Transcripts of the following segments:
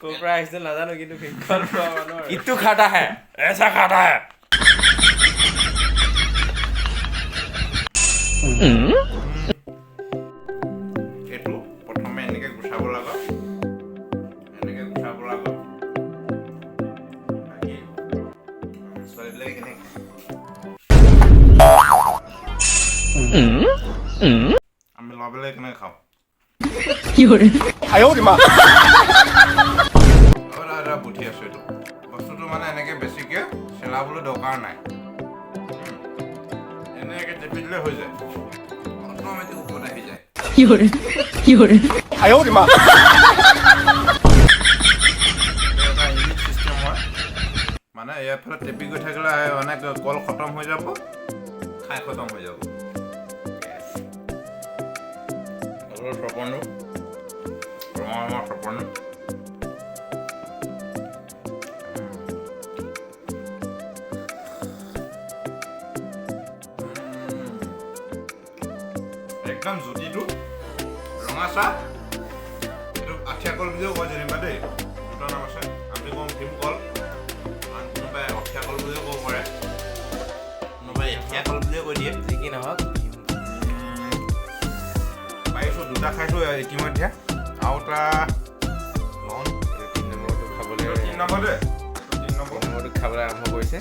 कोपरा ऐसे नाजानो কিন্তু ভীমকল খোৱা মানুহৰ इतु खाता है ऐसा खाता है এটো প্ৰথমে এনেকে গুছাব লাগা এনেকে গুছাব লাগা বাকি সৰিলে কেনে আমি লবেলে কেনে খাও কি হৰে আয়ো ৰে মা আৰু বুদ্ধি আছে এটো বস্তুটো মানে এনেকে বেছিকে চেলাবলৈ দৰকাৰ নাই এনেকে টেপি দিলে হৈ যায় অটোমেটিক ওপৰত আহি যায় কি হৰে আয়ো ৰে মা এটা ইউনিক সিস্টেম হয় মানে ইয়াৰ পৰা টেপি গৈ থাকিলে অনেক কল খতম হৈ যাব খাই খতম হৈ যাব অলপ সপনো ৰঙা সপনো একদম জুতিটো ৰঙা চাহ এইটো আঠিয়া কল বুলিও কয় যেনিবা দেই দুটা নাম আছে আমি কওঁ ভীমকল আৰু কোনোবাই আঠিয়া কল বুলিও ক'ব পাৰে কোনোবাই আঠিয়া কল বুলিও কৈ দিয়ে যি কি নহওক পাইছোঁ দুটা খাইছোঁ ইতিমধ্যে আৰু এটা লওঁ 3 নম্বৰটো খাবলৈ 3 নম্বৰ দে 3 নম্বৰ নম্বৰটো খাবলৈ আৰম্ভ কৰিছে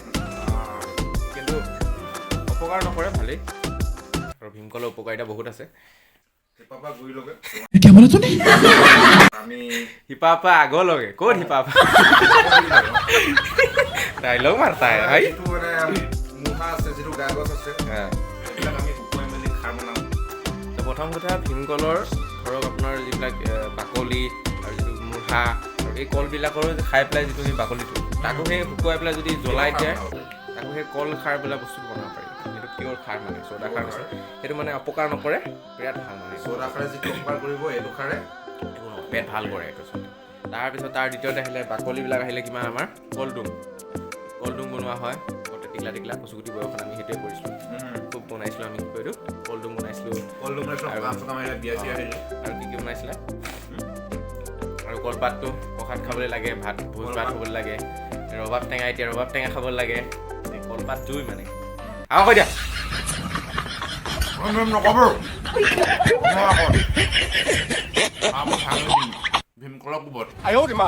কিন্তু অপকাৰ নকৰে ভালেই আৰু ভীমকলৰ উপকাৰিতা বহুত আছে পাপা গুৰি লগে क्या बोला तूने আমি হিপাপা আগলৈকে ক'ত হিপাপা ডাইলগ মাৰতা হয় এইটো মানে মুহা আছে যিটো গাগজ আছে এইবিলাক আমি শুকুৱাই মেলি খাৰ বনাওঁ প্ৰথম কথা ভীমকলৰ ধৰক আপোনাৰ যিবিলাক বাকলি আৰু যিটো মুঢ়া আৰু এই কলবিলাকৰো খাই পেলাই যিটো সেই বাকলিটো তাকো সেই শুকুৱাই পেলাই যদি জ্বলাই দিয়ে তাকো সেই কল খাৰ বোলা বস্তুটো বনাব পাৰি সেইটো পিয়ৰ খাৰ মানে চ'দা খাৰ আছে সেইটো মানে অপকাৰ নকৰে বিৰাট ভাল মানে চ'দা খাৰে যিটো অপকাৰ কৰিব এইটো খাৰে পেট ভাল কৰে একচুৱেলি তাৰপিছত তাৰ দ্বিতীয়তে আহিলে বাকলিবিলাক আহিলে কিমান আমাৰ কলডুম বনোৱা হয় আগতে টিকলা টিকলা কচুগুটি বয়সত আমি সেইটোৱে কৰিছিলোঁ খুব বনাইছিলোঁ আমি কি কয় এইটো কলডুম বনাইছিলোঁ বিয়া চিয়া আহিলে আৰু কি কি বনাইছিলে আৰু কলপাতটো প্ৰসাদ খাবলৈ লাগে ভাত ভোজ ভাত খাবলৈ লাগে ৰবাব টেঙা এতিয়া ৰবাব টেঙা খাব লাগে কলপাত জুই মানে আৰু কৈ দিয়া নক'ব ভীমকলৰ কোবত আয়ো ৰে মা